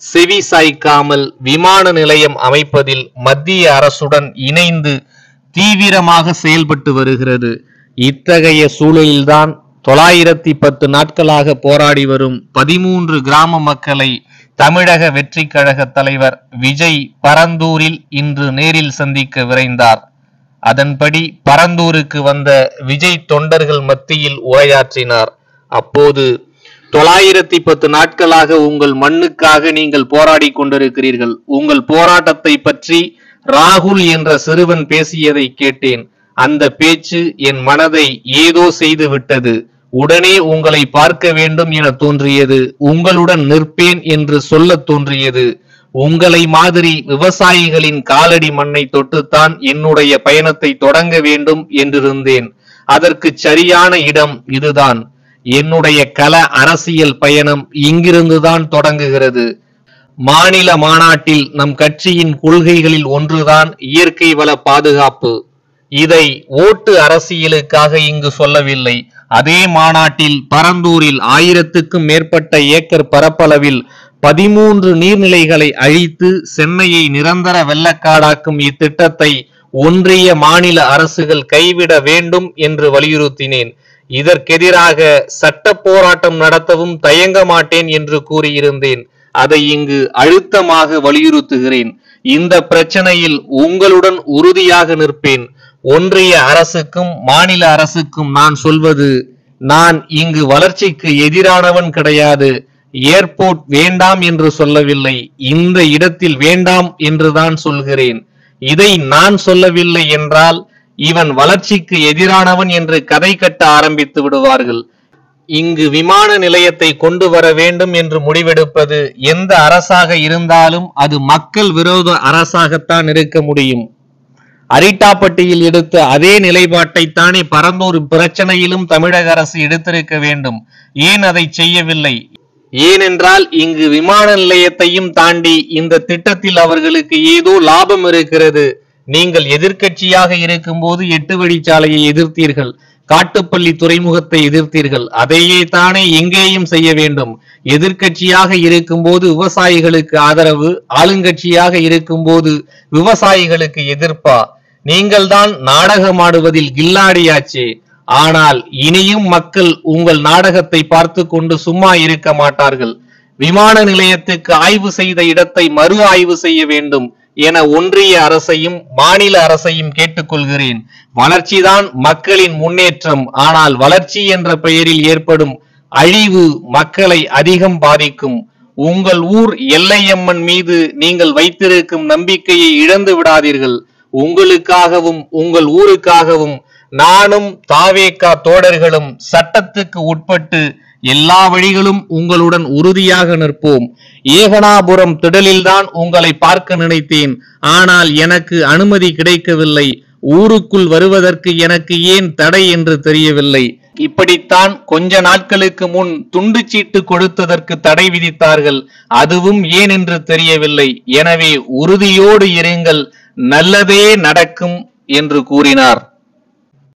செவி சாய்க்காமல் விமான நிலையம் அமைப்பதில் மத்திய அரசுடன் இணைந்து தீவிரமாக செயல்பட்டு வருகிறது. இத்தகைய சூழலில்தான் 910 நாட்களாக போராடி வரும் 13 கிராம மக்களை தமிழக வெற்றி கழக தலைவர் விஜய் பரந்தூரில் இன்று நேரில் சந்திக்க விரைந்தார். அதன்படி பரந்தூருக்கு வந்த விஜய் தொண்டர்கள் மத்தியில் உரையாற்றினார். அப்போது 910 நாட்களாக உங்கள் மண்ணுக்காக நீங்கள் போராடி கொண்டிருக்கிறீர்கள். உங்கள் போராட்டத்தை பற்றி ராகுல் என்ற சிறுவன் பேசியதை கேட்டேன். அந்த பேச்சு என் மனதை ஏதோ செய்து விட்டது. உடனே உங்களை பார்க்க வேண்டும் என தோன்றியது. உங்களுடன் நிற்பேன் என்று சொல்ல தோன்றியது. உங்களை மாதிரி விவசாயிகளின் காலடி மண்ணை தொட்டுத்தான் என்னுடைய பயணத்தை தொடங்க வேண்டும் என்றிருந்தேன். அதற்கு சரியான இடம் இதுதான். என்னுடைய கள அரசியல் பயணம் இங்கிருந்துதான் தொடங்குகிறது. மாநில மாநாட்டில் நம் கட்சியின் கொள்கைகளில் ஒன்றுதான் இயற்கை வள பாதுகாப்பு. இதை ஓட்டு அரசியலுக்காக இங்கு சொல்லவில்லை. அதே மாநாட்டில் பரந்தூரில் 1000க்கும் மேற்பட்ட ஏக்கர் பரப்பளவில் 13 நீர்நிலைகளை அழித்து சென்னையை நிரந்தர வெள்ளக்காடாக்கும் இத்திட்டத்தை ஒன்றிய மாநில அரசுகள் கைவிட வேண்டும் என்று வலியுறுத்தினேன். இதற்கெதிராக சட்ட போராட்டம் நடத்தவும் தயங்க மாட்டேன் என்று கூறியிருந்தேன். அதை இங்கு அழுத்தமாக வலியுறுத்துகிறேன். இந்த பிரச்சனையில் உங்களுடன் உறுதியாக நிற்பேன். ஒன்றிய அரசுக்கும் மாநில அரசுக்கும் நான் சொல்வது, நான் இங்கு வளர்ச்சிக்கு எதிரானவன் கிடையாது. ஏர்போர்ட் வேண்டாம் என்று சொல்லவில்லை. இந்த இடத்தில் வேண்டாம் என்றுதான் சொல்கிறேன். இதை நான் சொல்லவில்லை என்றால் இவன் வளர்ச்சிக்கு எதிரானவன் என்று கதை கட்ட ஆரம்பித்து விடுவார்கள். இங்கு விமான நிலையத்தை கொண்டு வர வேண்டும் என்று முடிவெடுப்பது எந்த அரசாக இருந்தாலும் அது மக்கள் விரோத அரசாகத்தான் இருக்க முடியும். அரிட்டாப்பட்டியில் எடுத்த அதே நிலைப்பாட்டை தானே பரந்தூர் பிரச்சனையிலும் தமிழக அரசு எடுத்திருக்க வேண்டும். ஏன் அதை செய்யவில்லை? ஏனென்றால் இங்கு விமான நிலையத்தையும் தாண்டி இந்த திட்டத்தில் அவர்களுக்கு ஏதோ லாபம் இருக்கிறது. நீங்கள் எதிர்க்கட்சியாக இருக்கும் போது 8 வழிச்சாலையை எதிர்த்தீர்கள். காட்டுப்பள்ளி துறைமுகத்தை எதிர்த்தீர்கள். அதையே தானே எங்கேயும் செய்ய வேண்டும். எதிர்க்கட்சியாக இருக்கும் போது விவசாயிகளுக்கு ஆதரவு, ஆளுங்கட்சியாக இருக்கும் போது விவசாயிகளுக்கு எதிர்ப்பா? நீங்கள் தான் நாடகமாடுவதில் கில்லாடியாச்சே. ஆனால் இனியும் மக்கள் உங்கள் நாடகத்தை பார்த்து கொண்டு சும்மா இருக்க மாட்டார்கள். விமான நிலையத்துக்கு ஆய்வு செய்த இடத்தை மறு ஆய்வு செய்ய வேண்டும் என ஒன்றிய அரசையும் மாநில அரசையும் கேட்டுக்கொள்கிறேன். வளர்ச்சிதான் மக்களின் முன்னேற்றம். ஆனால் வளர்ச்சி என்ற பெயரில் ஏற்படும் அழிவு மக்களை அதிகம் பாதிக்கும். உங்கள் ஊர் எல்லையம்மன் மீது நீங்கள் வைத்திருக்கும் நம்பிக்கையை இழந்து விடாதீர்கள். உங்களுக்காகவும் உங்கள் ஊருக்காகவும் நானும் தாவேகா தோழர்களும் சட்டத்துக்கு உட்பட்டு எல்லா வழிகளும் உங்களுடன் உறுதியாக நிற்போம். ஏகனாபுரம் திடலில்தான் உங்களை பார்க்க நினைத்தேன். ஆனால் எனக்கு அனுமதி கிடைக்கவில்லை. ஊருக்குள் வருவதற்கு எனக்கு ஏன் தடை என்று தெரியவில்லை. இப்படித்தான் கொஞ்ச நாட்களுக்கு முன் துண்டு சீட்டு கொடுத்ததற்கு தடை விதித்தார்கள். அதுவும் ஏன் என்று தெரியவில்லை. எனவே உறுதியோடு இருங்கள், நல்லதே நடக்கும் என்று கூறினார்.